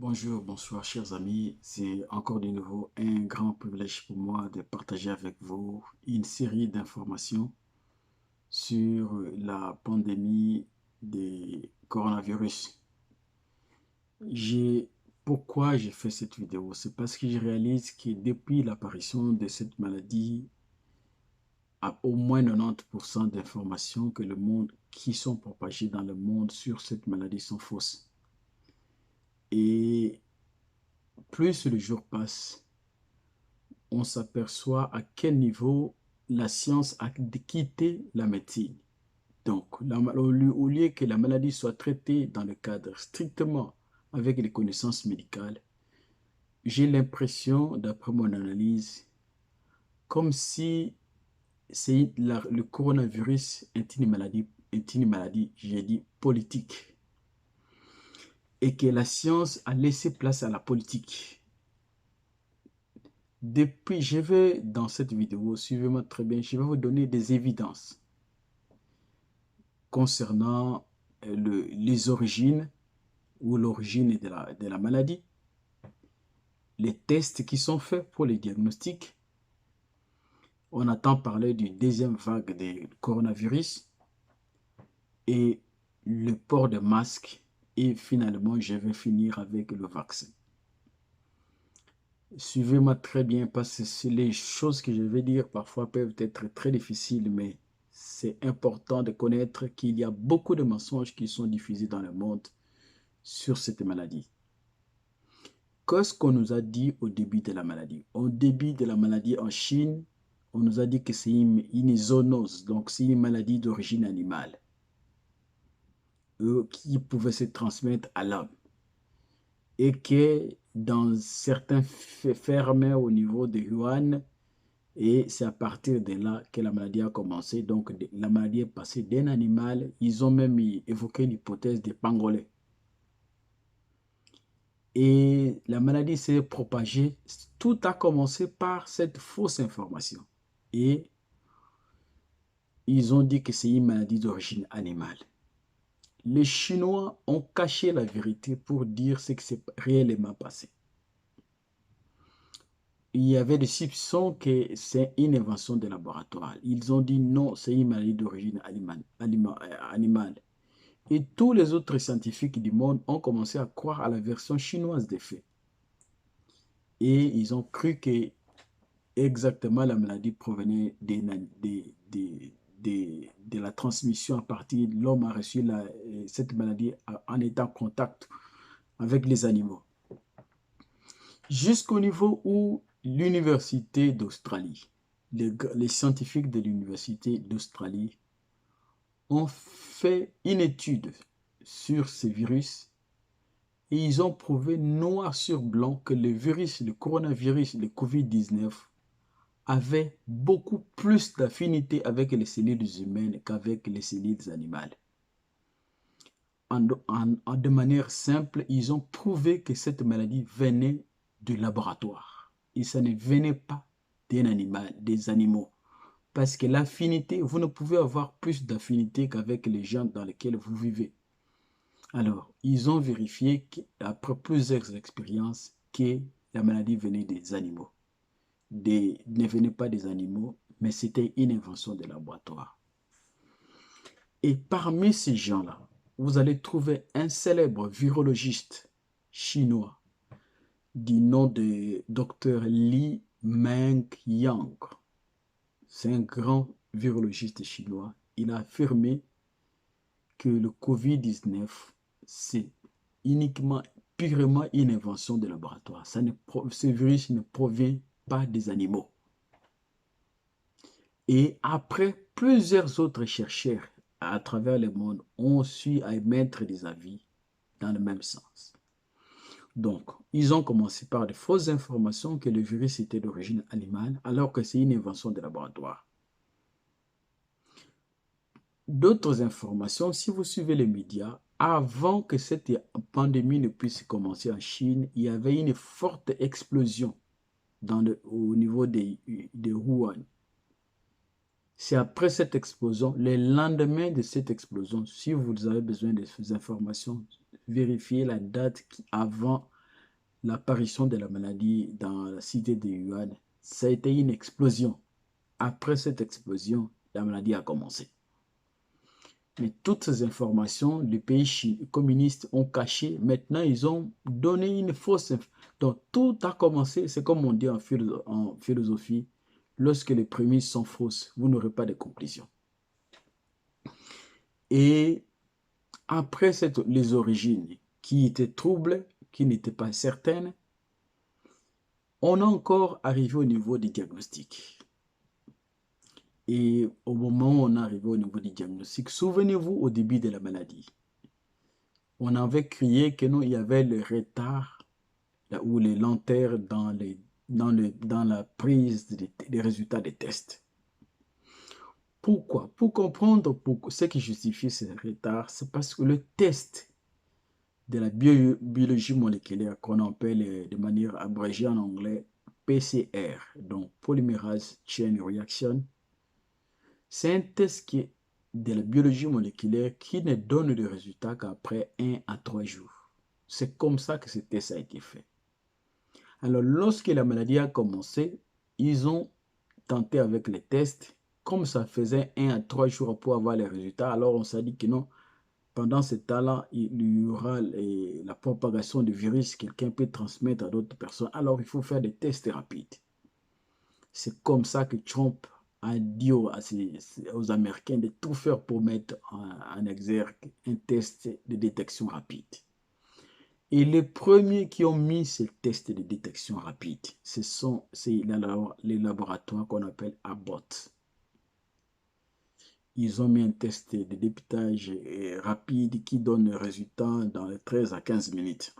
Bonjour, bonsoir chers amis. C'est encore de nouveau un grand privilège pour moi de partager avec vous une série d'informations sur la pandémie du coronavirus. J'ai, Pourquoi j'ai fait cette vidéo? C'est parce que je réalise que depuis l'apparition de cette maladie, à au moins 90% d'informations qui sont propagées dans le monde sur cette maladie sont fausses. Et plus le jour passe, on s'aperçoit à quel niveau la science a quitté la médecine. Donc, au lieu que la maladie soit traitée dans le cadre strictement avec les connaissances médicales, j'ai l'impression, d'après mon analyse, comme si le coronavirus est une maladie, j'ai dit, politique, et que la science a laissé place à la politique. Dans cette vidéo, suivez-moi très bien, je vais vous donner des évidences concernant les origines ou l'origine de la maladie, les tests qui sont faits pour les diagnostics. On entend parler d'une deuxième vague de coronavirus et le port de masque. Et finalement, je vais finir avec le vaccin. Suivez-moi très bien parce que les choses que je vais dire parfois peuvent être très difficiles, mais c'est important de connaître qu'il y a beaucoup de mensonges qui sont diffusés dans le monde sur cette maladie. Qu'est-ce qu'on nous a dit au début de la maladie? Au début de la maladie en Chine, on nous a dit que c'est une zoonose, donc c'est une maladie d'origine animale qui pouvait se transmettre à l'homme. Et que dans certains fermes au niveau de Wuhan, et c'est à partir de là que la maladie a commencé. Donc la maladie est passée d'un animal, ils ont même évoqué l'hypothèse des pangolins. Et la maladie s'est propagée. Tout a commencé par cette fausse information. Et ils ont dit que c'est une maladie d'origine animale. Les Chinois ont caché la vérité pour dire ce qui s'est réellement passé. Il y avait des soupçons que c'est une invention de laboratoire. Ils ont dit non, c'est une maladie d'origine animale. Et tous les autres scientifiques du monde ont commencé à croire à la version chinoise des faits. Et ils ont cru que exactement la maladie provenait de la transmission à partir de l'homme a reçu cette maladie en étant en contact avec les animaux. Jusqu'au niveau où l'université d'Australie, les scientifiques de l'université d'Australie ont fait une étude sur ce virus et ils ont prouvé noir sur blanc que le coronavirus, le COVID-19, avait beaucoup plus d'affinité avec les cellules humaines qu'avec les cellules animales. De manière simple, ils ont prouvé que cette maladie venait du laboratoire. Et ça ne venait pas d'un animal, des animaux. Parce que l'affinité, vous ne pouvez avoir plus d'affinité qu'avec les gens dans lesquels vous vivez. Alors, ils ont vérifié après plusieurs expériences que la maladie venait des animaux. Ne venait pas des animaux, mais c'était une invention de laboratoire. Et parmi ces gens-là, vous allez trouver un célèbre virologiste chinois du nom de Dr Li Mengyang. C'est un grand virologiste chinois. Il a affirmé que le COVID-19, c'est purement une invention de laboratoire. Ce virus ne provient pas des animaux. Et après, plusieurs autres chercheurs à travers le monde ont su émettre des avis dans le même sens. Donc, ils ont commencé par de fausses informations que le virus était d'origine animale, alors que c'est une invention de laboratoire. D'autres informations, si vous suivez les médias, avant que cette pandémie ne puisse commencer en Chine, il y avait une forte explosion au niveau de Wuhan. C'est après cette explosion, le lendemain de cette explosion, si vous avez besoin de ces informations, vérifiez la date avant l'apparition de la maladie dans la cité de Wuhan, ça a été une explosion. Après cette explosion, la maladie a commencé. Mais toutes ces informations, les pays communistes ont caché. Maintenant, ils ont donné une fausse. Donc, tout a commencé. C'est comme on dit en philosophie, lorsque les prémices sont fausses, vous n'aurez pas de conclusion. Et après les origines qui étaient troubles, qui n'étaient pas certaines, on est encore arrivé au niveau du diagnostic. Et au moment où on est arrivé au niveau du diagnostic, souvenez-vous au début de la maladie, on avait crié que non, il y avait le retard ou les lenteurs dans la prise des résultats des tests. Pourquoi? Pour comprendre ce qui justifie ce retard, c'est parce que le test de la biologie moléculaire qu'on appelle de manière abrégée en anglais PCR, donc Polymerase Chain Reaction, c'est un test qui est de la biologie moléculaire qui ne donne de résultats qu'après 1 à 3 jours. C'est comme ça que ce test a été fait. Alors, lorsque la maladie a commencé, ils ont tenté avec les tests. Comme ça faisait 1 à 3 jours pour avoir les résultats, alors on s'est dit que non, pendant ce temps-là, il y aura la propagation du virus, quelqu'un peut transmettre à d'autres personnes. Alors, il faut faire des tests rapides. C'est comme ça que Trump a dit aux Américains de tout faire pour mettre en exergue un test de détection rapide. Et les premiers qui ont mis ces tests de détection rapide, c'est les laboratoires qu'on appelle Abbott. Ils ont mis un test de dépistage rapide qui donne le résultat dans les 13 à 15 minutes.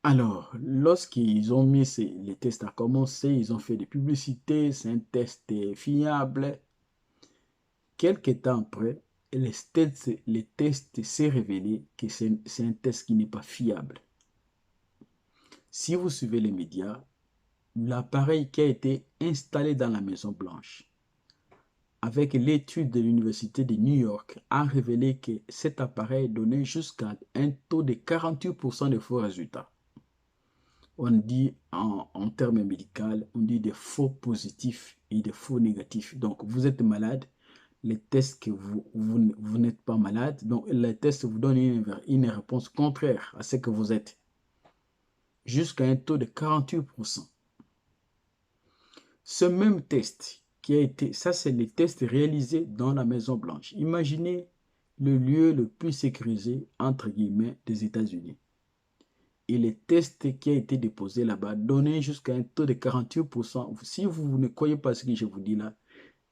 Alors, lorsqu'ils ont mis les tests à commencer, ils ont fait des publicités, c'est un test fiable. Quelques temps après, les tests s'est révélé que c'est un test qui n'est pas fiable. Si vous suivez les médias, l'appareil qui a été installé dans la Maison Blanche, avec l'étude de l'Université de New York, a révélé que cet appareil donnait jusqu'à un taux de 48% de faux résultats. On dit en termes médicaux, on dit des faux positifs et des faux négatifs. Donc, vous êtes malade, les tests que vous n'êtes pas malade, donc les tests vous donnent une réponse contraire à ce que vous êtes, jusqu'à un taux de 48%. Ce même test qui a été, ça c'est les tests réalisés dans la Maison Blanche. Imaginez le lieu le plus sécurisé, entre guillemets, des États-Unis. Et les tests qui ont été déposés là-bas donnaient jusqu'à un taux de 48%. Si vous ne croyez pas ce que je vous dis là,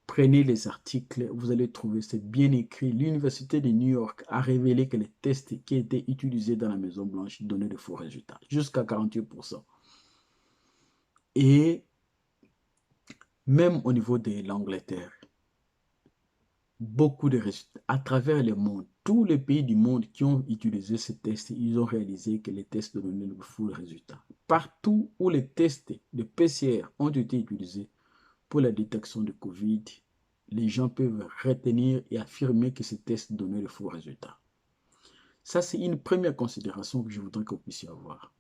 prenez les articles, vous allez trouver, c'est bien écrit. L'Université de New York a révélé que les tests qui étaient utilisés dans la Maison Blanche donnaient de faux résultats, jusqu'à 48%. Et même au niveau de l'Angleterre, beaucoup de résultats à travers le monde, tous les pays du monde qui ont utilisé ces tests, ils ont réalisé que les tests donnaient de faux résultats. Partout où les tests de PCR ont été utilisés pour la détection de Covid, les gens peuvent retenir et affirmer que ces tests donnaient de faux résultats. Ça, c'est une première considération que je voudrais que vous puissiez avoir.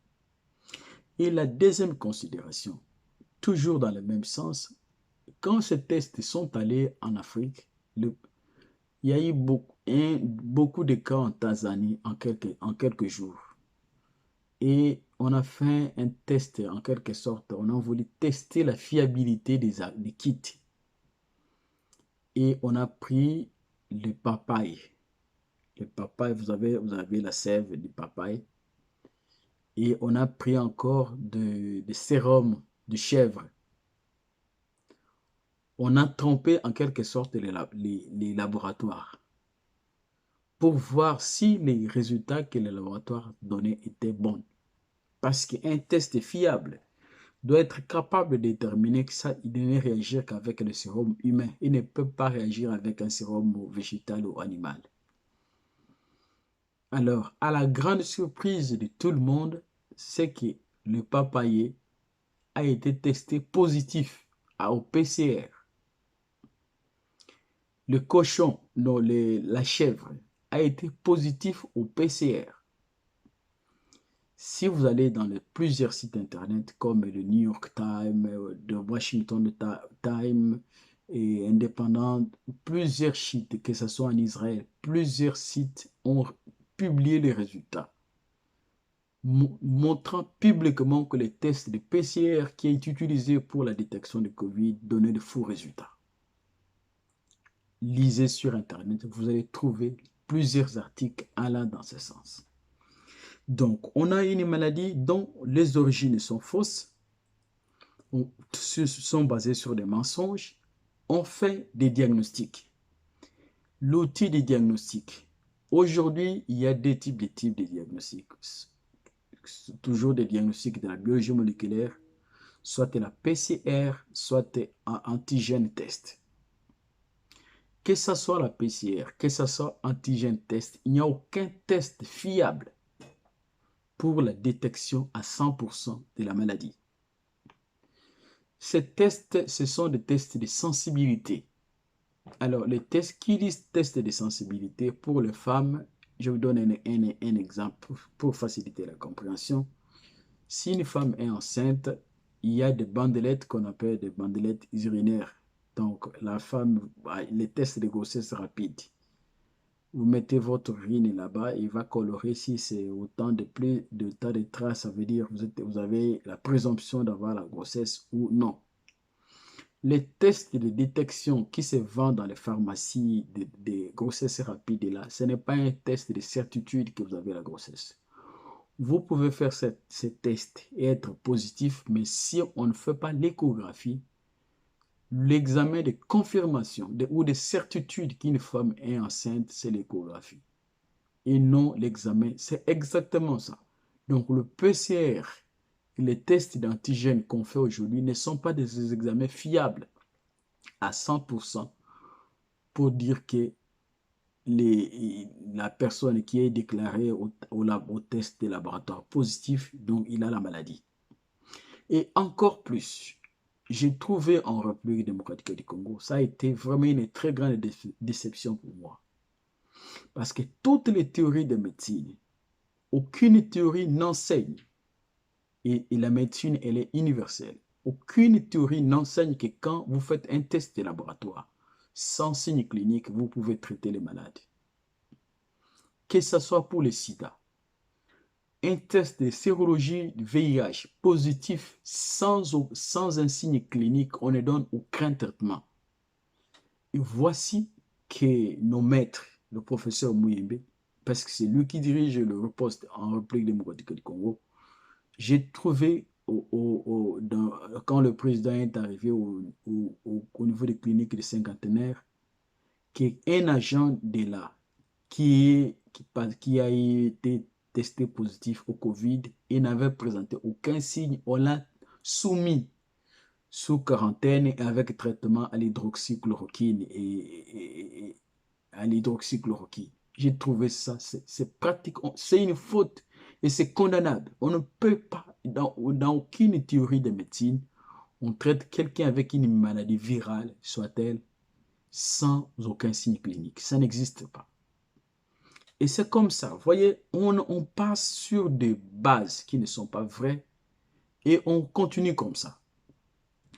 Et la deuxième considération, toujours dans le même sens, quand ces tests sont allés en Afrique, il y a eu beaucoup de cas en Tanzanie en quelques jours. Et on a fait un test en quelque sorte, on a voulu tester la fiabilité des kits. Et on a pris le papaye. Le papaye, vous avez la sève du papaye. Et on a pris encore de sérum de chèvre. On a trompé en quelque sorte les laboratoires pour voir si les résultats que les laboratoires donnaient étaient bons. Parce qu'un test est fiable doit être capable de déterminer que ça, il ne réagir qu'avec le sérum humain. Il ne peut pas réagir avec un sérum végétal ou animal. Alors, à la grande surprise de tout le monde, c'est que le papayer a été testé positif au PCR. Le cochon, non, la chèvre, a été positif au PCR. Si vous allez dans plusieurs sites internet comme le New York Times, le Washington Times et Independent, plusieurs sites, que ce soit en Israël, plusieurs sites ont publié les résultats, montrant publiquement que les tests de PCR qui est utilisé pour la détection de Covid donnaient de faux résultats. Lisez sur internet, vous allez trouver plusieurs articles allant dans ce sens. Donc, on a une maladie dont les origines sont fausses, sont basées sur des mensonges. On fait des diagnostics. L'outil des diagnostics. Aujourd'hui, il y a deux types de diagnostics. Toujours des diagnostics de la biologie moléculaire, soit la PCR, soit un antigène test. Que ce soit la PCR, que ce soit antigène test, il n'y a aucun test fiable pour la détection à 100% de la maladie. Ces tests, ce sont des tests de sensibilité. Alors, les tests qui disent tests de sensibilité pour les femmes, je vous donne un exemple pour faciliter la compréhension. Si une femme est enceinte, il y a des bandelettes qu'on appelle des bandelettes urinaires. Donc, la femme, les tests de grossesse rapide. Vous mettez votre urine là-bas, il va colorer si c'est autant de tas de traces, ça veut dire que vous avez la présomption d'avoir la grossesse ou non. Les tests de détection qui se vendent dans les pharmacies de grossesse rapide, là, ce n'est pas un test de certitude que vous avez la grossesse. Vous pouvez faire ces tests et être positif, mais si on ne fait pas l'échographie, l'examen de confirmation ou de certitude qu'une femme est enceinte, c'est l'échographie. Et non l'examen. C'est exactement ça. Donc le PCR, les tests d'antigènes qu'on fait aujourd'hui ne sont pas des examens fiables à 100% pour dire que la personne qui est déclarée au test de laboratoire positif, donc il a la maladie. Et encore plus, j'ai trouvé en République démocratique du Congo, ça a été vraiment une très grande déception pour moi. Parce que toutes les théories de médecine, aucune théorie n'enseigne, et la médecine, elle est universelle. Aucune théorie n'enseigne que quand vous faites un test de laboratoire, sans signe clinique, vous pouvez traiter les malades. Que ce soit pour le sida, un test de sérologie du VIH positif sans un signe clinique, on ne donne aucun traitement. Et voici que nos maîtres, le professeur Muyembe, parce que c'est lui qui dirige le poste en République démocratique du Congo, j'ai trouvé quand le président est arrivé au niveau des cliniques de cinquantenaires, qu'un agent de là qui a été testé positif au Covid et n'avait présenté aucun signe, on l'a soumis sous quarantaine et avec traitement à l'hydroxychloroquine et à l'hydroxychloroquine. J'ai trouvé ça, c'est pratique, c'est une faute et c'est condamnable. On ne peut pas, dans aucune théorie de médecine, on traite quelqu'un avec une maladie virale, soit-elle, sans aucun signe clinique. Ça n'existe pas. Et c'est comme ça, vous voyez, on passe sur des bases qui ne sont pas vraies et on continue comme ça.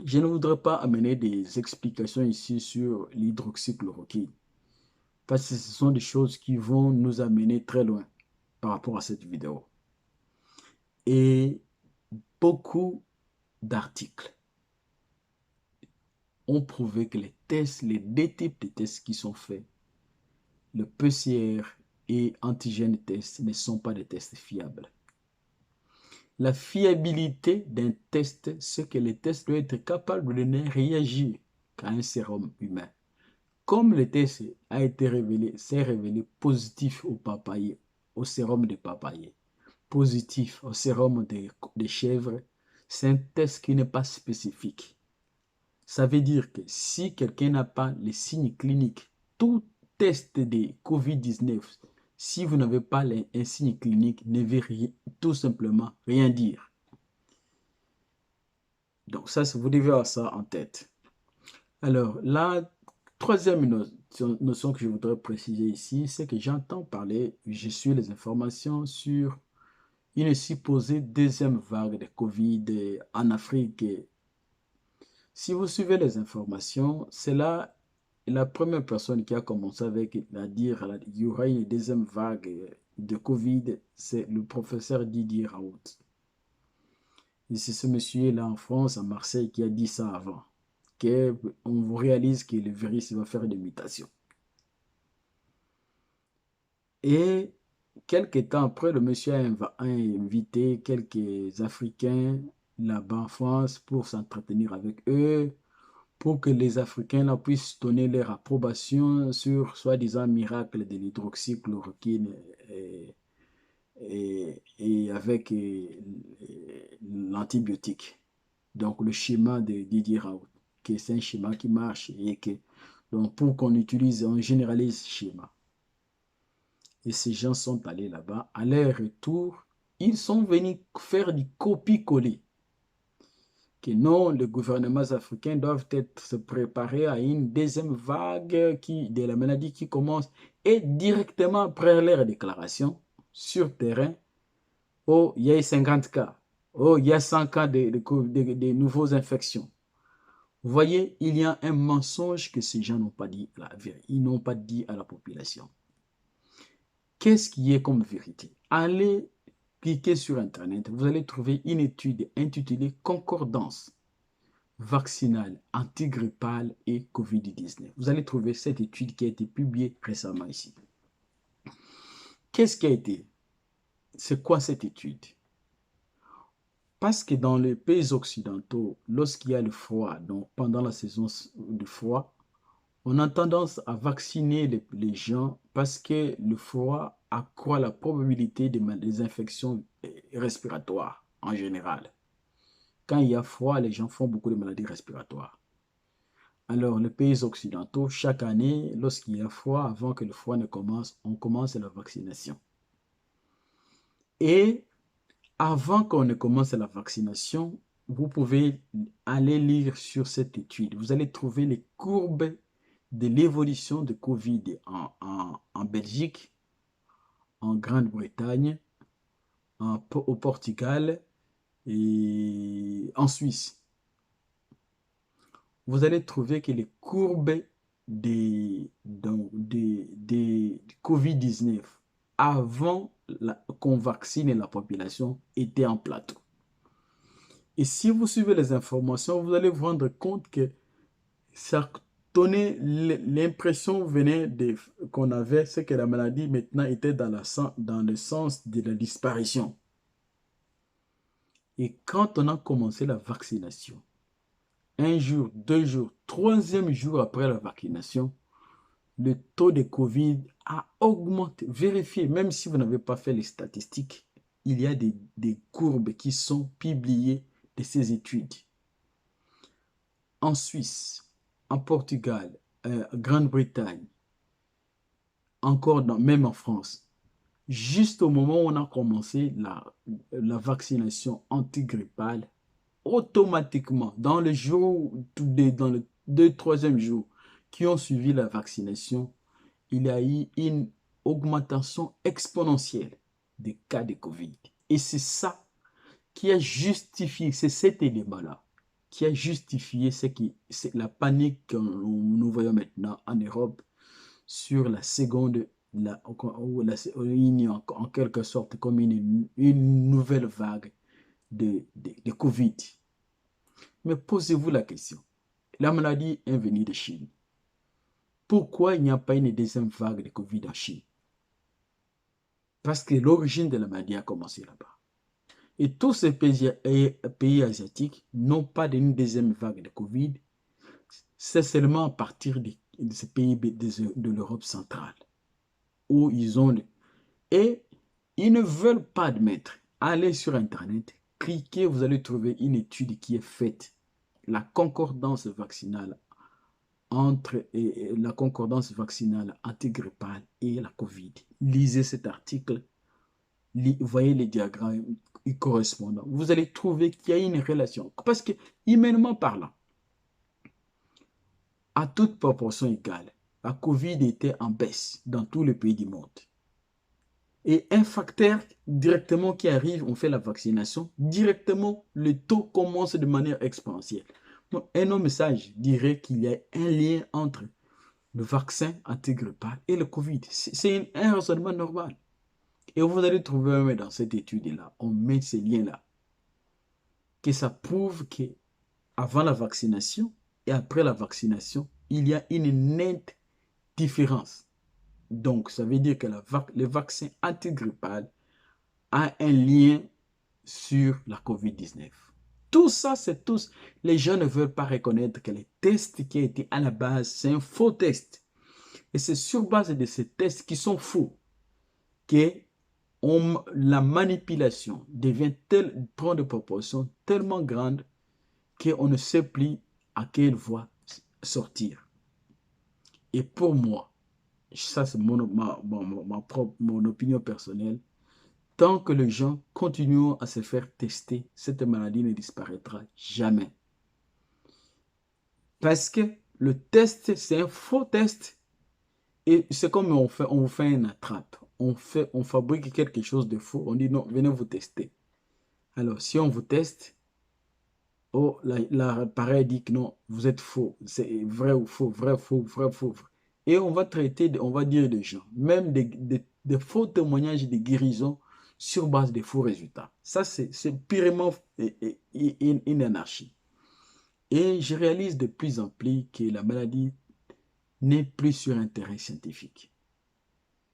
Je ne voudrais pas amener des explications ici sur l'hydroxychloroquine, parce que ce sont des choses qui vont nous amener très loin par rapport à cette vidéo. Et beaucoup d'articles ont prouvé que les tests, les deux types de tests qui sont faits, le PCR et antigène test, ne sont pas des tests fiables. La fiabilité d'un test, c'est que le test doit être capable de ne réagir qu'à un sérum humain. Comme le test s'est révélé positif au papayer, au sérum de papayer, positif au sérum de chèvre, c'est un test qui n'est pas spécifique. Ça veut dire que si quelqu'un n'a pas les signes cliniques, tout test de COVID-19, si vous n'avez pas un signe clinique, ne veut tout simplement rien dire. Donc ça, vous devez avoir ça en tête. Alors, la troisième notion que je voudrais préciser ici, c'est que j'entends parler, je suis les informations sur une supposée deuxième vague de Covid en Afrique. Si vous suivez les informations, c'est là la première personne qui a commencé avec à dire qu'il y aura une deuxième vague de Covid, c'est le professeur Didier Raoult. Et c'est ce monsieur-là en France, à Marseille, qui a dit ça avant. On réalise que le virus va faire des mutations. Et quelques temps après, le monsieur a invité quelques Africains là-bas en France pour s'entretenir avec eux, pour que les Africains là, puissent donner leur approbation sur soi-disant miracle de l'hydroxychloroquine et avec l'antibiotique. Donc le schéma de Didier Raoult, que c'est un schéma qui marche et que donc pour qu'on utilise, on généralise ce schéma. Et ces gens sont allés là-bas. À leur retour, ils sont venus faire du copie-coller. Que non, les gouvernements africains doivent être se préparer à une deuxième vague de la maladie qui commence. Et directement après leur déclaration, sur terrain, oh, il y a 50 cas. Oh, il y a 100 cas de nouvelles infections. Vous voyez, il y a un mensonge que ces gens n'ont pas dit à la vérité. Ils n'ont pas dit à la population. Qu'est-ce qui est comme vérité? Allez cliquer sur Internet, vous allez trouver une étude intitulée Concordance vaccinale, antigrippale et Covid-19. Vous allez trouver cette étude qui a été publiée récemment ici. Qu'est-ce qui a été? C'est quoi cette étude? Parce que dans les pays occidentaux, lorsqu'il y a le froid, donc pendant la saison de froid, on a tendance à vacciner les gens parce que le froid accroît la probabilité des infections respiratoires en général. Quand il y a froid, les gens font beaucoup de maladies respiratoires. Alors, les pays occidentaux, chaque année, lorsqu'il y a froid, avant que le froid ne commence, on commence la vaccination. Et avant qu'on ne commence la vaccination, vous pouvez aller lire sur cette étude. Vous allez trouver les courbes de l'évolution de Covid en Belgique, en Grande-Bretagne, au Portugal et en Suisse. Vous allez trouver que les courbes des Covid-19 avant qu'on vaccine la population étaient en plateau. Et si vous suivez les informations, vous allez vous rendre compte que ça donnait l'impression qu'on avait, c'est que la maladie maintenant était dans le sens de la disparition. Et quand on a commencé la vaccination, un jour, 2 jours, 3e jour après la vaccination, le taux de Covid a augmenté. Vérifiez, même si vous n'avez pas fait les statistiques, il y a des courbes qui sont publiées de ces études. En Suisse, en Portugal, Grande-Bretagne, encore même en France, juste au moment où on a commencé la vaccination antigrippale, automatiquement, dans le 2e jour qui ont suivi la vaccination, il y a eu une augmentation exponentielle des cas de Covid. Et c'est ça qui a justifié, c'est cet élément-là qui a justifié la panique que nous voyons maintenant en Europe sur la seconde, en quelque sorte comme une nouvelle vague de Covid. Mais posez-vous la question, la maladie est venue de Chine. Pourquoi il n'y a pas une deuxième vague de Covid en Chine? Parce que l'origine de la maladie a commencé là-bas. Et tous ces pays asiatiques n'ont pas d'une deuxième vague de Covid. C'est seulement à partir de ces pays de l'Europe centrale où ils ont... Et ils ne veulent pas admettre. Allez sur Internet, cliquez, vous allez trouver une étude qui est faite. La concordance vaccinale entre la concordance vaccinale antigrippale et la Covid. Lisez cet article. Voyez les diagrammes correspondants. Vous allez trouver qu'il y a une relation. Parce que, humainement parlant, à toute proportion égale, la Covid était en baisse dans tous les pays du monde. Et un facteur directement qui arrive, on fait la vaccination, directement, le taux commence de manière exponentielle. Donc, un autre message dirait qu'il y a un lien entre le vaccin antigrippal et le Covid. C'est un raisonnement normal. Et vous allez trouver même dans cette étude-là, on met ces liens-là, que ça prouve qu'avant la vaccination et après la vaccination, il y a une nette différence. Donc, ça veut dire que le vaccin antigrippal a un lien sur la COVID-19. Tout ça, c'est tous. Les gens ne veulent pas reconnaître que les tests qui étaient à la base, c'est un faux test. Et c'est sur base de ces tests qui sont faux que la manipulation prend de proportions tellement grandes qu'on ne sait plus à quelle voie sortir. Et pour moi, ça c'est mon opinion personnelle, tant que les gens continueront à se faire tester, cette maladie ne disparaîtra jamais. Parce que le test, c'est un faux test. Et c'est comme on vous fait une attrape. On fabrique quelque chose de faux. On dit non, venez vous tester. Alors, si on vous teste, oh, l'appareil dit que non, vous êtes faux. C'est vrai ou faux, vrai, faux, vrai, faux. Et on va traiter, on va dire des gens, même des faux témoignages de guérison sur base de faux résultats. Ça, c'est purement une anarchie. Et je réalise de plus en plus que la maladie n'est plus sur un terrain scientifique.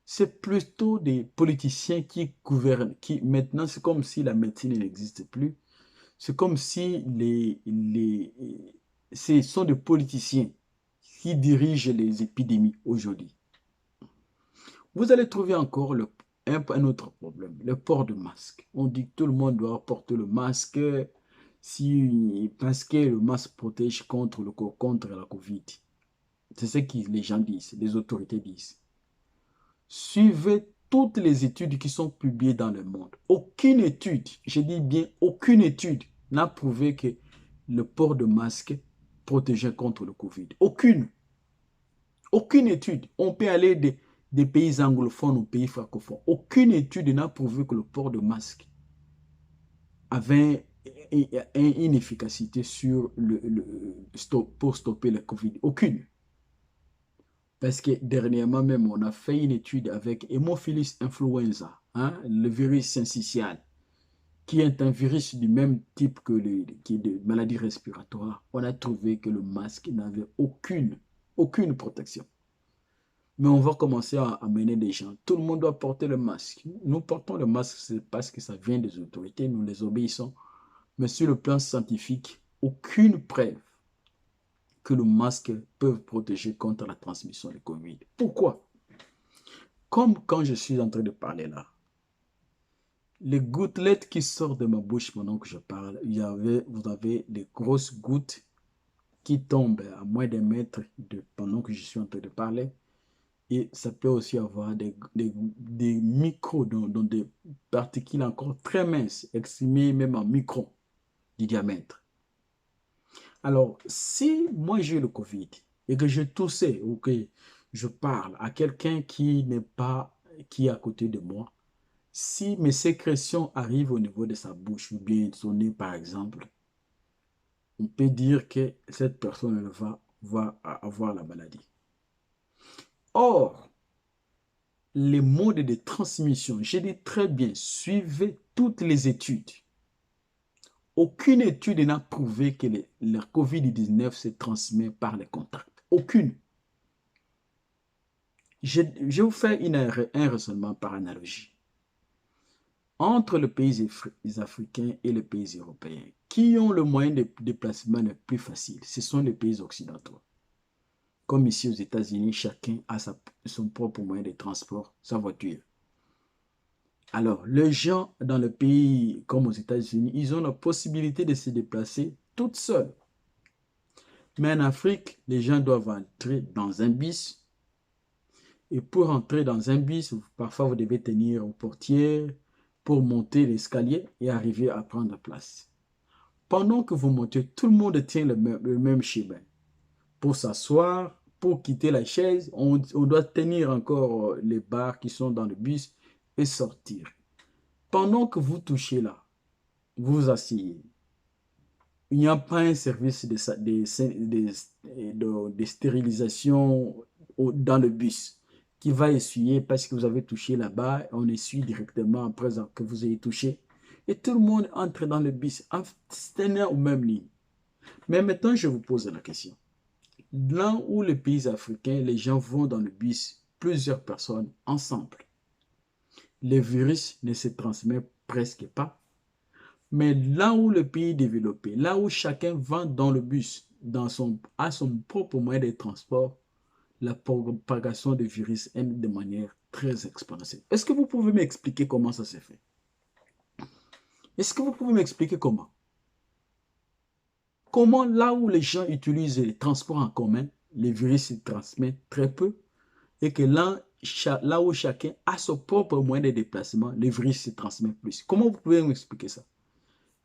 C'est plutôt des politiciens qui gouvernent, qui maintenant, c'est comme si la médecine n'existe plus. C'est comme si ce sont des politiciens qui dirigent les épidémies aujourd'hui. Vous allez trouver encore un autre problème, le port de masque. On dit que tout le monde doit porter le masque parce que le masque protège contre la Covid. C'est ce que les gens disent, les autorités disent. Suivez toutes les études qui sont publiées dans le monde. Aucune étude, je dis bien aucune étude, n'a prouvé que le port de masque protégeait contre le Covid. Aucune. Aucune étude. On peut aller des pays anglophones aux pays francophones. Aucune étude n'a prouvé que le port de masque avait une efficacité pour stopper le Covid. Aucune. Parce que dernièrement même, on a fait une étude avec Haemophilus influenza, hein, le virus syncytial, qui est un virus du même type qui est de maladie respiratoire. On a trouvé que le masque n'avait aucune protection. Mais on va commencer à amener des gens. Tout le monde doit porter le masque. Nous portons le masque, c'est parce que ça vient des autorités, nous les obéissons. Mais sur le plan scientifique, aucune preuve que le masque peut protéger contre la transmission du Covid. Pourquoi? Comme quand je suis en train de parler là, les gouttelettes qui sortent de ma bouche pendant que je parle, vous avez des grosses gouttes qui tombent à moins d'un mètre pendant que je suis en train de parler. Et ça peut aussi avoir des micros, donc des particules encore très minces, estimées même en microns du diamètre. Alors, si moi j'ai le Covid et que je toussais ou que je parle à quelqu'un qui est à côté de moi, si mes sécrétions arrivent au niveau de sa bouche ou bien de son nez par exemple, on peut dire que cette personne va avoir la maladie. Or, les modes de transmission, je dis très bien, suivez toutes les études. Aucune étude n'a prouvé que la COVID-19 se transmet par les contacts. Aucune. Je vous fais un raisonnement par analogie. Entre les pays africains et les pays européens, qui ont le moyen de déplacement le plus facile? Ce sont les pays occidentaux. Comme ici aux États-Unis, chacun a son propre moyen de transport, sa voiture. Alors, les gens dans le pays comme aux États-Unis, ils ont la possibilité de se déplacer toutes seules. Mais en Afrique, les gens doivent entrer dans un bus. Et pour entrer dans un bus, parfois vous devez tenir aux portières pour monter l'escalier et arriver à prendre place. Pendant que vous montez, tout le monde tient le même chemin. Pour s'asseoir, pour quitter la chaise, on doit tenir encore les barres qui sont dans le bus et sortir. Pendant que vous touchez là, vous vous asseyez. Il n'y a pas un service de stérilisation dans le bus qui va essuyer parce que vous avez touché là-bas. On essuie directement après que vous ayez touché. Et tout le monde entre dans le bus. C'est au même ligne. Mais maintenant, je vous pose la question. Là où les pays africains, les gens vont dans le bus, plusieurs personnes ensemble. Les virus ne se transmettent presque pas. Mais là où le pays développé, là où chacun va dans le bus, à son propre moyen de transport, la propagation du virus est de manière très exponentielle. Est-ce que vous pouvez m'expliquer comment ça s'est fait? Est-ce que vous pouvez m'expliquer comment? Comment là où les gens utilisent les transports en commun, les virus se transmettent très peu et que là où chacun a son propre moyen de déplacement, les virus se transmettent plus. Comment vous pouvez m'expliquer ça?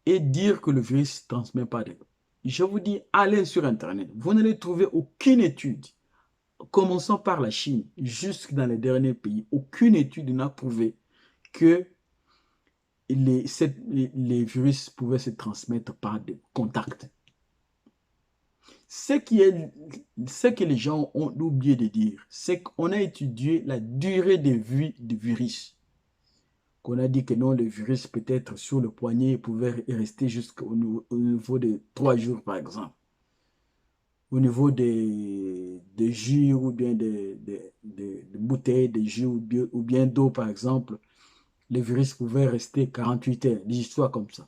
Et dire que le virus ne se transmet pas. Je vous dis, allez sur Internet. Vous n'allez trouver aucune étude, commençant par la Chine, jusque dans les derniers pays, aucune étude n'a prouvé que les virus pouvaient se transmettre par des contacts. Ce que les gens ont oublié de dire, c'est qu'on a étudié la durée de vie du virus. Qu'on a dit que non, le virus peut être sur le poignet, il pouvait rester jusqu'au niveau de 3 jours, par exemple. Au niveau des jus ou bien des bouteilles de jus ou bien d'eau, par exemple, le virus pouvait rester 48 heures, des histoires comme ça.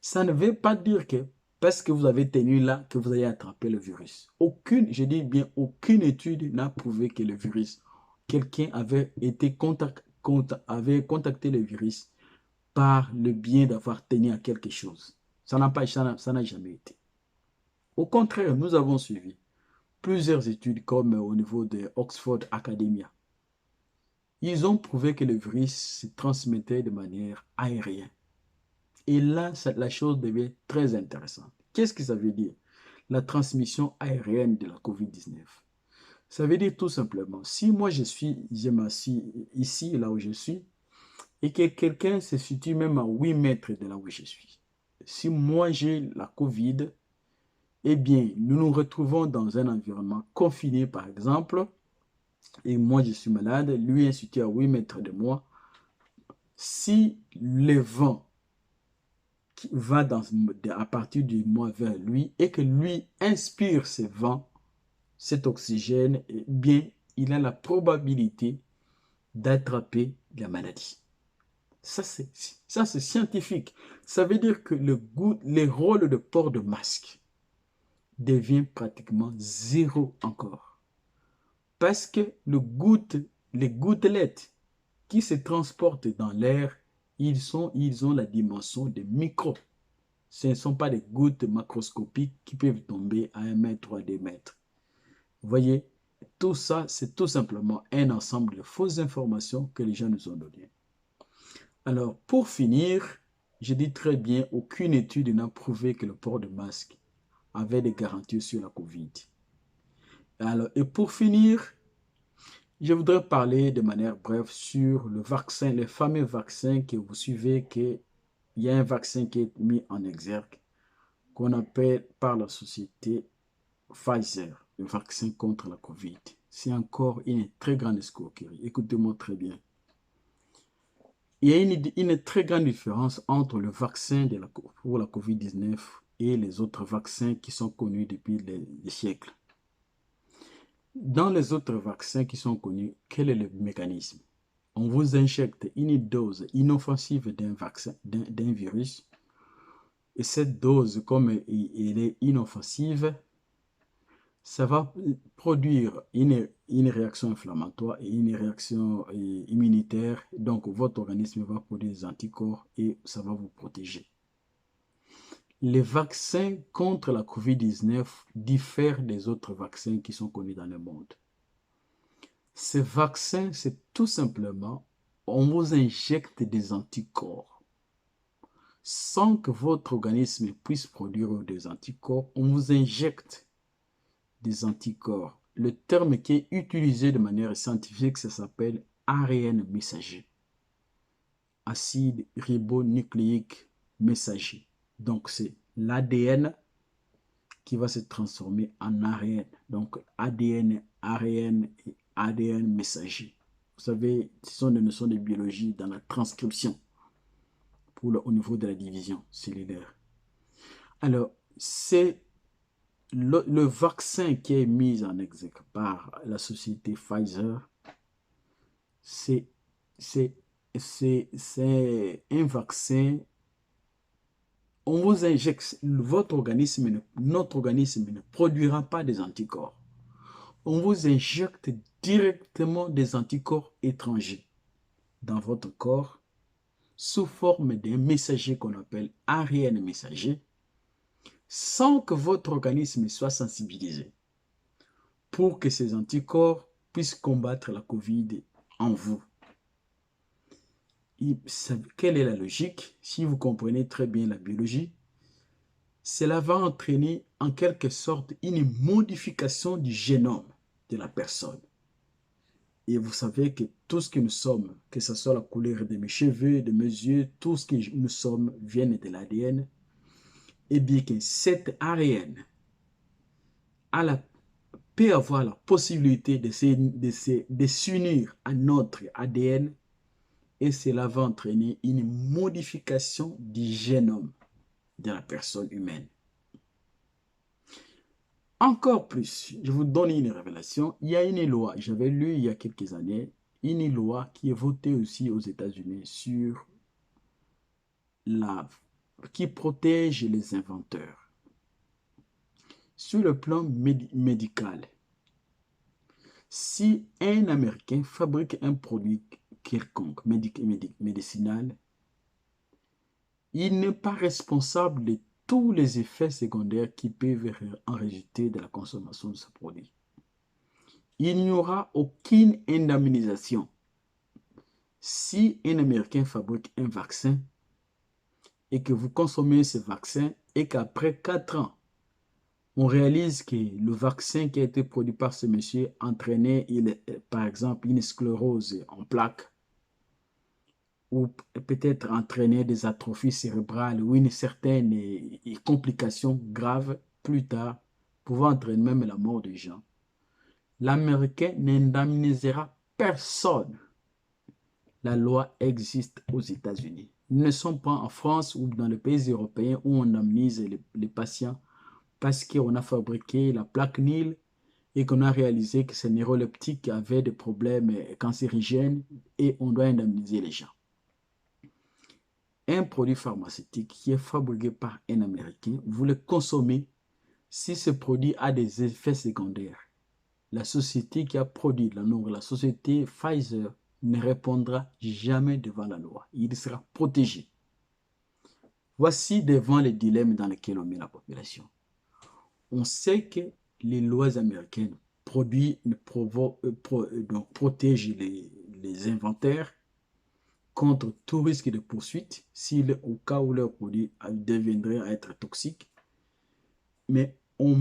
Ça ne veut pas dire que parce que vous avez tenu là, que vous allez attraper le virus. Aucune, je dis bien, aucune étude n'a prouvé que le virus, quelqu'un avait contacté le virus par le bien d'avoir tenu à quelque chose. Ça n'a jamais été. Au contraire, nous avons suivi plusieurs études comme au niveau de Oxford Academia. Ils ont prouvé que le virus se transmettait de manière aérienne. Et là, la chose devient très intéressante. Qu'est-ce que ça veut dire? La transmission aérienne de la COVID-19. Ça veut dire tout simplement, si moi je m'assis ici, là où je suis, et que quelqu'un se situe même à 8 mètres de là où je suis. Si moi j'ai la COVID, eh bien, nous nous retrouvons dans un environnement confiné, par exemple, et moi je suis malade, lui est situé à 8 mètres de moi. Si le vent qui va à partir du moi vers lui et que lui inspire ce vent, cet oxygène, eh bien, il a la probabilité d'attraper la maladie. Ça, c'est scientifique. Ça veut dire que les rôles de port de masque devient pratiquement zéro encore. Parce que les gouttelettes qui se transportent dans l'air, ils ont la dimension de micro. Ce ne sont pas des gouttes macroscopiques qui peuvent tomber à 1 mètre ou à 2 mètres. Vous voyez, tout ça, c'est tout simplement un ensemble de fausses informations que les gens nous ont données. Alors, pour finir, je dis très bien, aucune étude n'a prouvé que le port de masque avait des garanties sur la COVID. Alors, et pour finir, je voudrais parler de manière brève sur le vaccin, les fameux vaccins que vous suivez, qu'il y a un vaccin qui est mis en exergue, qu'on appelle par la société Pfizer, le vaccin contre la COVID. C'est encore une très grande escroquerie. Écoutez-moi très bien. Il y a une très grande différence entre le vaccin pour la COVID-19 et les autres vaccins qui sont connus depuis des siècles. Dans les autres vaccins qui sont connus, quel est le mécanisme? On vous injecte une dose inoffensive d'un virus, et cette dose, comme elle est inoffensive, ça va produire une réaction inflammatoire et une réaction immunitaire. Donc, votre organisme va produire des anticorps et ça va vous protéger. Les vaccins contre la COVID-19 diffèrent des autres vaccins qui sont connus dans le monde. Ces vaccins, c'est tout simplement, on vous injecte des anticorps. Sans que votre organisme puisse produire des anticorps, on vous injecte des anticorps. Le terme qui est utilisé de manière scientifique, ça s'appelle ARN messager. acide ribonucléique messager. Donc, c'est l'ADN qui va se transformer en ARN. Donc, ADN, ARN et ADN messager. Vous savez, ce sont des notions de biologie dans la transcription au niveau de la division cellulaire. Alors, c'est le vaccin qui est mis en exergue par la société Pfizer. C'est un vaccin. On vous injecte, notre organisme ne produira pas des anticorps. On vous injecte directement des anticorps étrangers dans votre corps sous forme d'un messager qu'on appelle ARN messager, sans que votre organisme soit sensibilisé pour que ces anticorps puissent combattre la COVID en vous. Quelle est la logique? Si vous comprenez très bien la biologie, cela va entraîner en quelque sorte une modification du génome de la personne. Et vous savez que tout ce que nous sommes, que ce soit la couleur de mes cheveux, de mes yeux, tout ce que nous sommes vient de l'ADN, et bien que cet ARN peut avoir la possibilité de s'unir à notre ADN, et cela va entraîner une modification du génome de la personne humaine. Encore plus, je vous donne une révélation. Il y a une loi, j'avais lu il y a quelques années, une loi qui est votée aussi aux États-Unis sur qui protège les inventeurs. Sur le plan médical, si un Américain fabrique un produit quelconque, médicinal, il n'est pas responsable de tous les effets secondaires qui peuvent en résulter de la consommation de ce produit. Il n'y aura aucune indemnisation. Si un Américain fabrique un vaccin et que vous consommez ce vaccin et qu'après 4 ans, on réalise que le vaccin qui a été produit par ce monsieur entraînait, par exemple, une sclérose en plaques ou peut-être entraîner des atrophies cérébrales ou une certaine complication grave plus tard, pouvant entraîner même la mort des gens. L'Américain n'indemnisera personne. La loi existe aux États-Unis. Nous ne sommes pas en France ou dans les pays européens où on indemnise les patients parce qu'on a fabriqué la plaque Nil et qu'on a réalisé que ces neuroleptiques avaient des problèmes cancérigènes et on doit indemniser les gens. Un produit pharmaceutique qui est fabriqué par un Américain, vous le consommez si ce produit a des effets secondaires. La société qui a produit la société Pfizer, ne répondra jamais devant la loi. Il sera protégé. Voici devant les dilemmes dans lesquels on met la population. On sait que les lois américaines protègent les inventaires contre tout risque de poursuite au cas où leur produit deviendrait à être toxique. Mais on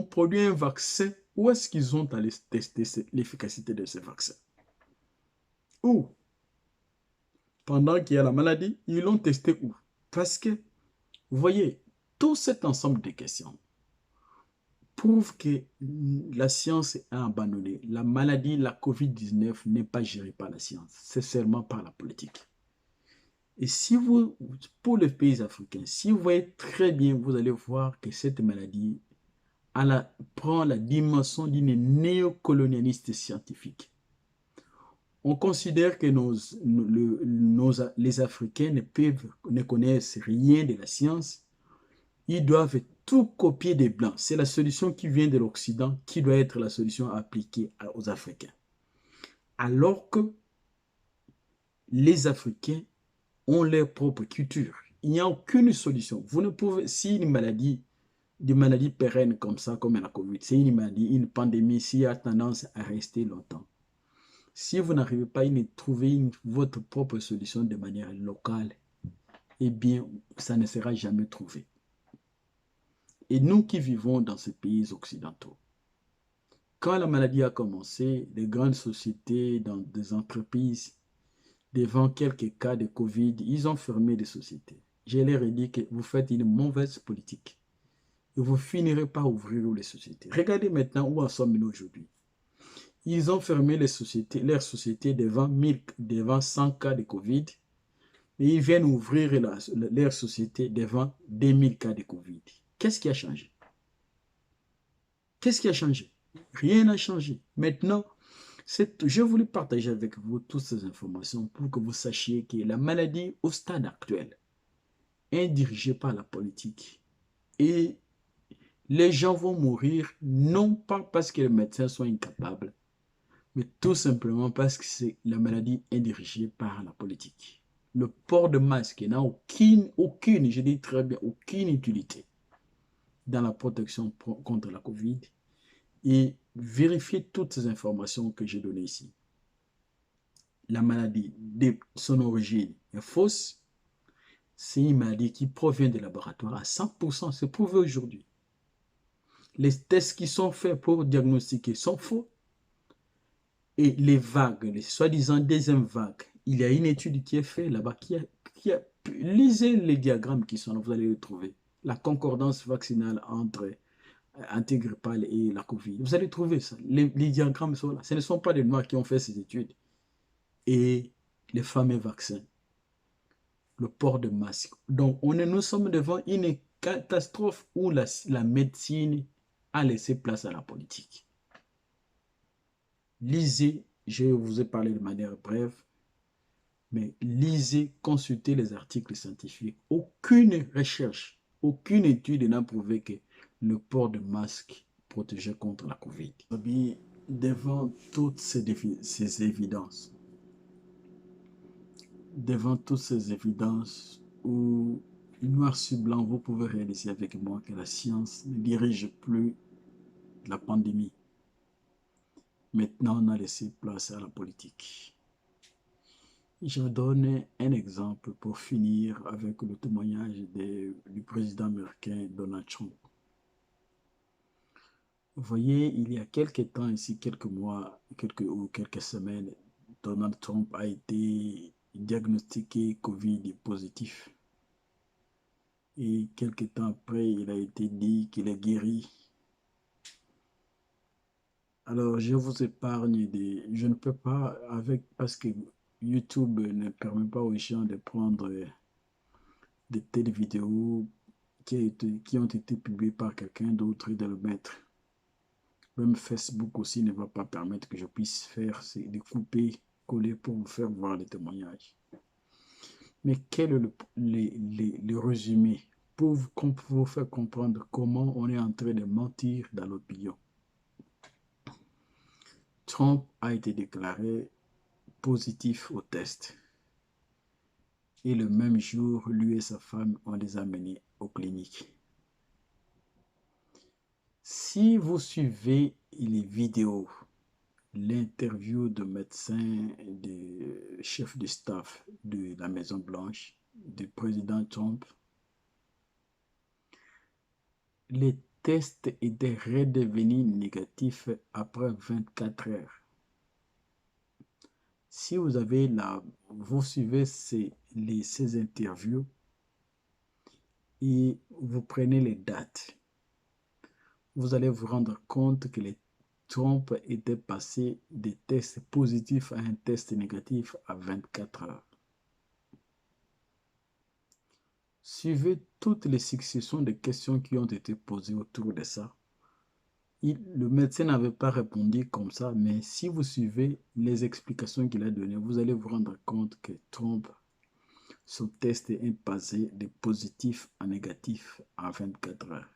produit un vaccin. Où est-ce qu'ils ont allé tester l'efficacité de ce vaccin? Où? Pendant qu'il y a la maladie, ils l'ont testé où? Parce que, vous voyez, tout cet ensemble de questions prouve que la science a abandonné. La maladie, la COVID-19 n'est pas gérée par la science, c'est seulement par la politique. Et si vous, pour les pays africains, si vous voyez très bien, vous allez voir que cette maladie prend la dimension d'une néocolonialiste scientifique. On considère que les Africains ne connaissent rien de la science. Ils doivent tout copier des Blancs. C'est la solution qui vient de l'Occident qui doit être la solution appliquée aux Africains. Alors que les Africains ont leur propre culture. Il n'y a aucune solution. Vous ne pouvez, si une maladie, des maladies pérennes comme ça, comme la COVID, c'est une maladie, une pandémie, qui a tendance à rester longtemps. Si vous n'arrivez pas à trouver votre propre solution de manière locale, eh bien, ça ne sera jamais trouvé. Et nous qui vivons dans ces pays occidentaux, quand la maladie a commencé, les grandes sociétés, dans des entreprises, devant quelques cas de Covid, ils ont fermé des sociétés. Je leur ai dit que vous faites une mauvaise politique et vous finirez par ouvrir les sociétés. Regardez maintenant où en sommes-nous aujourd'hui. Ils ont fermé les sociétés, leurs sociétés devant 100 cas de Covid et ils viennent ouvrir leur société devant 2000 cas de Covid. Qu'est-ce qui a changé? Qu'est-ce qui a changé? Rien n'a changé. Maintenant, je voulais partager avec vous toutes ces informations pour que vous sachiez que la maladie au stade actuel est dirigée par la politique. Et les gens vont mourir non pas parce que les médecins sont incapables, mais tout simplement parce que la maladie est dirigée par la politique. Le port de masque n'a aucune, je dis très bien, aucune utilité dans la protection contre la Covid. Et vérifiez toutes ces informations que j'ai données ici. La maladie, de son origine, est fausse. C'est une maladie qui provient des laboratoires à 100%, c'est prouvé aujourd'hui. Les tests qui sont faits pour diagnostiquer sont faux. Et les vagues, les soi-disant deuxième vagues, il y a une étude qui est faite là-bas lisez les diagrammes qui sont là, vous allez les trouver. La concordance vaccinale entre antigrippale et la Covid. Vous allez trouver ça. Les diagrammes sont là. Ce ne sont pas des Noirs qui ont fait ces études. Et les fameux vaccins, le port de masque. Donc, nous sommes devant une catastrophe où la médecine a laissé place à la politique. Lisez, je vous ai parlé de manière brève, mais lisez, consultez les articles scientifiques. Aucune recherche, aucune étude n'a prouvé que le port de masque protégeait contre la Covid. Devant toutes ces évidences, où noir sur blanc, vous pouvez réaliser avec moi que la science ne dirige plus la pandémie. Maintenant, on a laissé place à la politique. Je vous donne un exemple pour finir avec le témoignage du président américain Donald Trump. Vous voyez, il y a quelques temps, ici, quelques mois, quelques semaines, Donald Trump a été diagnostiqué Covid positif. Et quelques temps après, il a été dit qu'il est guéri. Alors, je vous épargne je ne peux pas, parce que YouTube ne permet pas aux gens de prendre de telles vidéos qui ont été publiées par quelqu'un d'autre et de le mettre. Même Facebook aussi ne va pas permettre que je puisse faire, c'est de couper, coller pour vous faire voir les témoignages. Mais quel est le résumé pour vous faire comprendre comment on est en train de mentir dans l'opinion? Trump a été déclaré positif au test. Et le même jour, lui et sa femme, on les a menés aux cliniques. Si vous suivez les vidéos, l'interview de médecins, de chefs de staff de la Maison-Blanche, du président Trump, les tests étaient redevenus négatifs après 24 heures. Si vous suivez ces interviews et vous prenez les dates, vous allez vous rendre compte que les Trump était passé des tests positifs à un test négatif à 24 heures. Suivez toutes les successions de questions qui ont été posées autour de ça. Le médecin n'avait pas répondu comme ça, mais si vous suivez les explications qu'il a données, vous allez vous rendre compte que Trump, son test est passé de positif à négatif à 24 heures.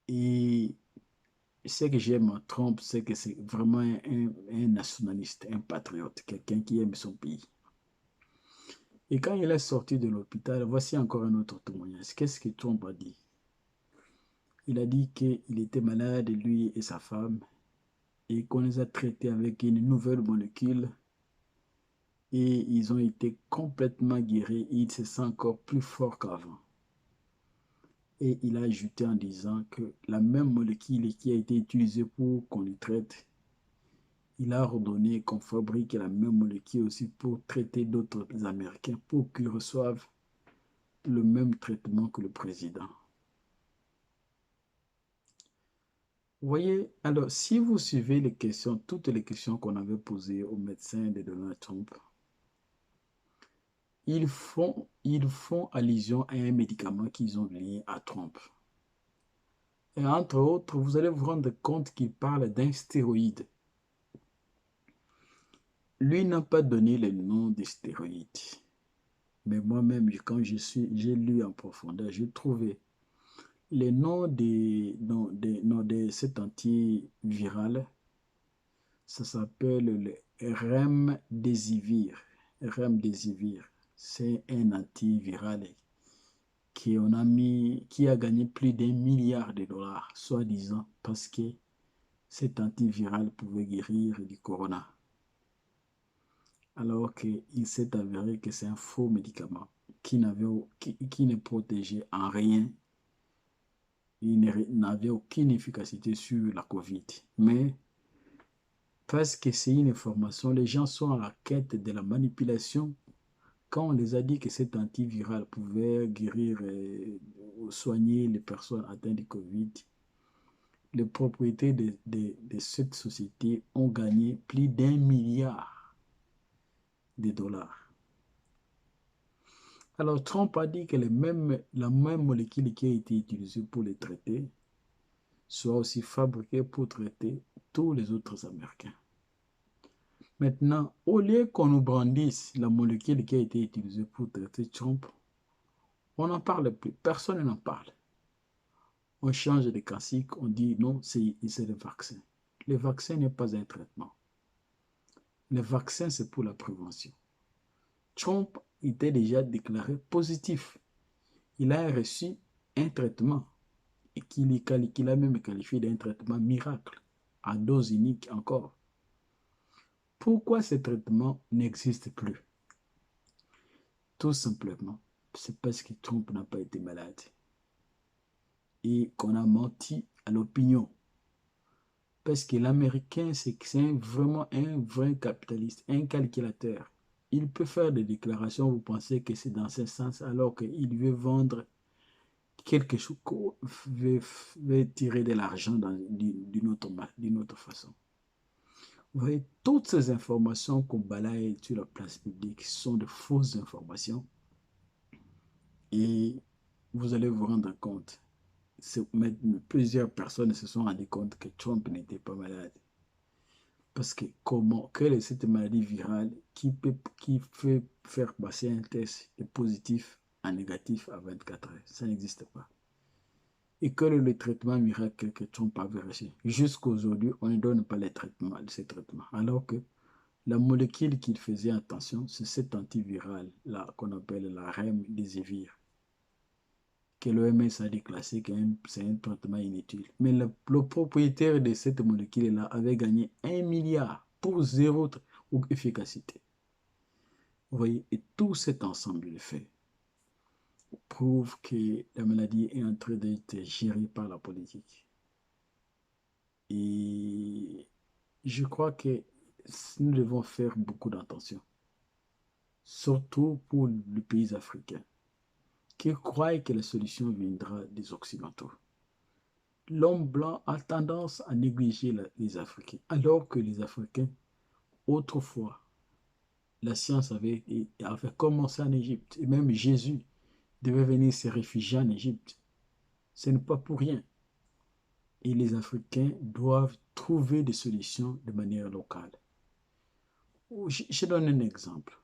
Et ce que j'aime à Trump, c'est que c'est vraiment un nationaliste, un patriote, quelqu'un qui aime son pays. Et quand il est sorti de l'hôpital, voici encore un autre témoignage. Qu'est-ce que Trump a dit? Il a dit qu'il était malade, lui et sa femme, et qu'on les a traités avec une nouvelle molécule, et ils ont été complètement guéris, et il se sent encore plus fort qu'avant. Et il a ajouté en disant que la même molécule qui a été utilisée pour qu'on les traite il a ordonné qu'on fabrique la même molécule aussi pour traiter d'autres Américains pour qu'ils reçoivent le même traitement que le président. Vous voyez, alors si vous suivez les questions, toutes les questions qu'on avait posées aux médecins de Donald Trump, ils font allusion à un médicament qu'ils ont lié à Trump. Et entre autres, vous allez vous rendre compte qu'il parle d'un stéroïde. Lui n'a pas donné le nom des stéroïdes. Mais moi-même, quand j'ai lu en profondeur, j'ai trouvé les noms de cet antiviral. Ça s'appelle le Remdesivir. Remdesivir, c'est un antiviral qui a gagné plus d'1 milliard de dollars, soi-disant, parce que cet antiviral pouvait guérir du corona. Alors qu'il s'est avéré que c'est un faux médicament qui ne protégeait en rien, il n'avait aucune efficacité sur la COVID. Mais parce que c'est une information, les gens sont à la quête de la manipulation. Quand on les a dit que cet antiviral pouvait guérir ou soigner les personnes atteintes de COVID, les propriétaires de cette société ont gagné plus d'1 milliard de dollars. Alors Trump a dit que la même molécule qui a été utilisée pour les traiter soit aussi fabriquée pour traiter tous les autres Américains. Maintenant, au lieu qu'on nous brandisse la molécule qui a été utilisée pour traiter Trump, on n'en parle plus. Personne n'en parle. On change de classique, on dit non, c'est le vaccin. Le vaccin n'est pas un traitement. Le vaccin, c'est pour la prévention. Trump était déjà déclaré positif. Il a reçu un traitement et qu'il a même qualifié d'un traitement miracle, à dose unique encore. Pourquoi ce traitement n'existe plus? Tout simplement, c'est parce que Trump n'a pas été malade et qu'on a menti à l'opinion. Parce que l'Américain, c'est vraiment un vrai capitaliste, un calculateur. Il peut faire des déclarations, vous pensez que c'est dans ce sens, alors qu'il veut vendre quelque chose, veut tirer de l'argent d'une autre façon. Vous voyez, toutes ces informations qu'on balaye sur la place publique sont de fausses informations. Et vous allez vous rendre compte, plusieurs personnes se sont rendues compte que Trump n'était pas malade. Parce que quelle est cette maladie virale qui fait faire passer un test de positif à négatif à 24 heures? Ça n'existe pas. Et quel est le traitement miracle que Trump avait reçu? Jusqu'à aujourd'hui, on ne donne pas ces traitements. Alors que la molécule qu'il faisait attention, c'est cet antiviral-là qu'on appelle la remdesivir, que l'OMS a déclassé que c'est un traitement inutile. Mais le propriétaire de cette molécule-là avait gagné 1 milliard pour zéro efficacité. Vous voyez, et tout cet ensemble de faits prouve que la maladie est en train d'être gérée par la politique. Et je crois que nous devons faire beaucoup d'attention, surtout pour les pays africains, qui croient que la solution viendra des Occidentaux. L'homme blanc a tendance à négliger les Africains, alors que les Africains, autrefois, la science avait commencé en Égypte, et même Jésus devait venir se réfugier en Égypte. Ce n'est pas pour rien. Et les Africains doivent trouver des solutions de manière locale. Je donne un exemple.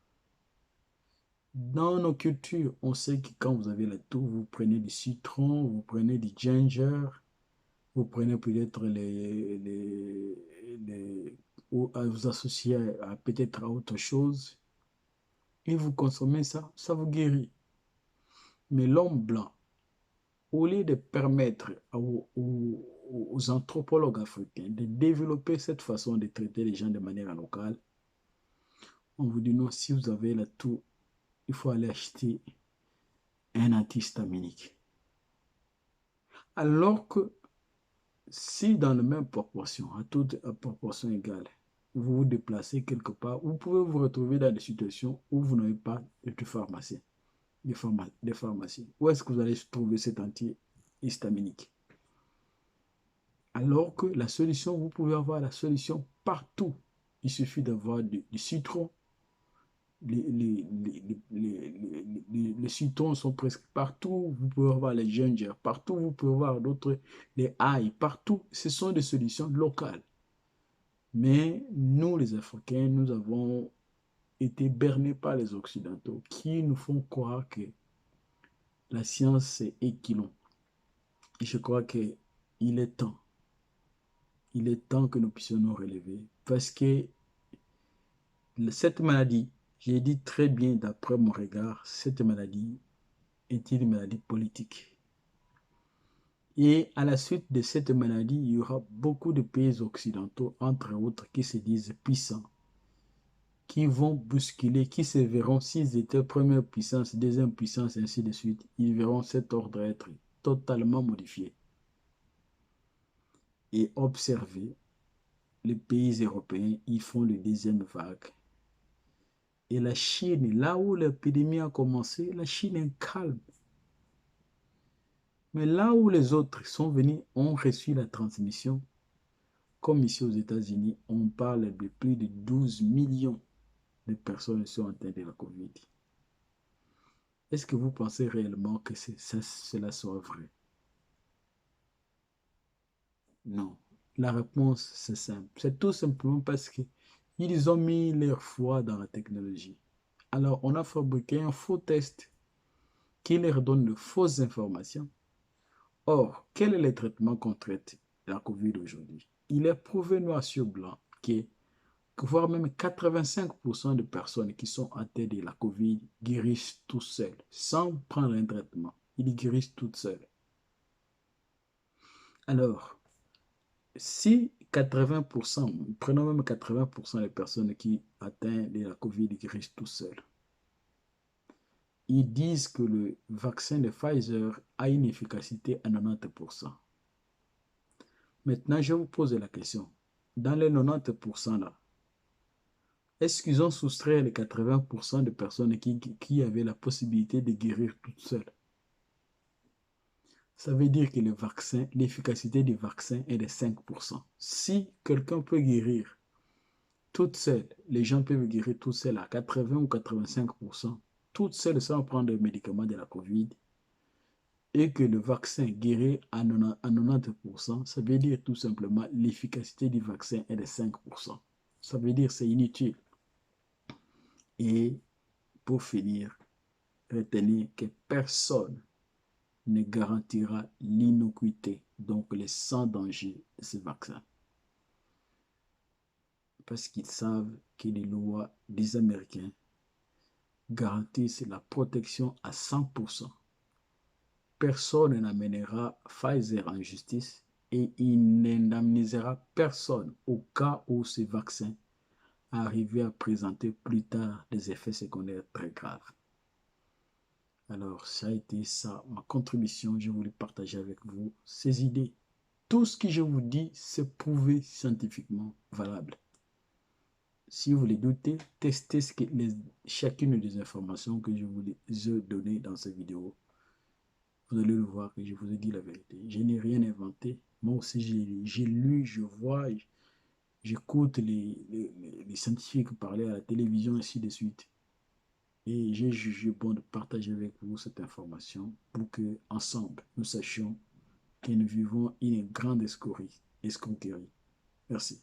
Dans nos cultures, on sait que quand vous avez la toux, vous prenez du citron, vous prenez du ginger, vous prenez peut-être vous associez peut-être à autre chose, et vous consommez ça, ça vous guérit. Mais l'homme blanc, au lieu de permettre aux anthropologues africains de développer cette façon de traiter les gens de manière locale, on vous dit non, si vous avez la toux, il faut aller acheter un antihistaminique. Alors que si dans la même proportion, à toute proportion égale, vous vous déplacez quelque part, vous pouvez vous retrouver dans des situations où vous n'avez pas de pharmacien, des pharmacies. Où est-ce que vous allez trouver cet antihistaminique? Alors que la solution, vous pouvez avoir la solution partout. Il suffit d'avoir du citron. Les citrons sont presque partout. Vous pouvez avoir les ginger partout. Vous pouvez avoir d'autres, les ail partout. Ce sont des solutions locales. Mais nous, les Africains, nous avons été bernés par les Occidentaux qui nous font croire que la science, c'est équilon. Et je crois qu'il est temps. Il est temps que nous puissions nous relever. Parce que cette maladie, j'ai dit très bien d'après mon regard, cette maladie est une maladie politique. Et à la suite de cette maladie, il y aura beaucoup de pays occidentaux, entre autres, qui se disent puissants, qui vont bousculer, qui se verront, s'ils étaient première puissance, deuxième puissance, ainsi de suite, ils verront cet ordre être totalement modifié. Et observer, les pays européens, ils font le deuxième vague. Et la Chine, là où l'épidémie a commencé, la Chine est calme. Mais là où les autres sont venus, ont reçu la transmission, comme ici aux États-Unis, on parle de plus de 12 millions de personnes qui sont atteintes de la COVID. Est-ce que vous pensez réellement que cela soit vrai? Non. La réponse, c'est simple. C'est tout simplement parce qu'ils ont mis leur foi dans la technologie. Alors, on a fabriqué un faux test qui leur donne de fausses informations. Or, quel est le traitement qu'on traite la COVID aujourd'hui? Il est prouvé noir sur blanc que voire même 85% de personnes qui sont atteintes de la COVID guérissent tout seules, sans prendre un traitement. Ils guérissent toutes seules. Alors, si 80%, prenons même 80% des personnes qui atteignent de la COVID guérissent tout seules, ils disent que le vaccin de Pfizer a une efficacité à 90%. Maintenant, je vous pose la question. Dans les 90% là, est-ce qu'ils ont soustrait les 80% de personnes qui avaient la possibilité de guérir toutes seules? Ça veut dire que le vaccin, l'efficacité du vaccin est de 5%. Si quelqu'un peut guérir toute seule, les gens peuvent guérir toutes seules à 80 ou 85%, toutes seules sans prendre les médicaments de la COVID, et que le vaccin guérit à 90%, ça veut dire tout simplement l'efficacité du vaccin est de 5%. Ça veut dire c'est inutile. Et pour finir, retenez que personne ne garantira l'innocuité, donc le sans danger de ce vaccin. Parce qu'ils savent que les lois des Américains garantissent la protection à 100%. Personne n'amènera Pfizer en justice et il n'indemnisera personne au cas où ce vaccin arrivait à présenter plus tard des effets secondaires très graves. Alors, ça a été ça, ma contribution. Je voulais partager avec vous ces idées. Tout ce que je vous dis, c'est prouvé scientifiquement valable. Si vous les doutez, testez chacune des informations que je vous ai données dans cette vidéo. Vous allez le voir que je vous ai dit la vérité. Je n'ai rien inventé. Moi aussi, j'ai lu, je vois, j'écoute les scientifiques parler à la télévision, ainsi de suite. Et j'ai jugé bon de partager avec vous cette information pour que, ensemble, nous sachions que nous vivons une grande escroquerie. Merci.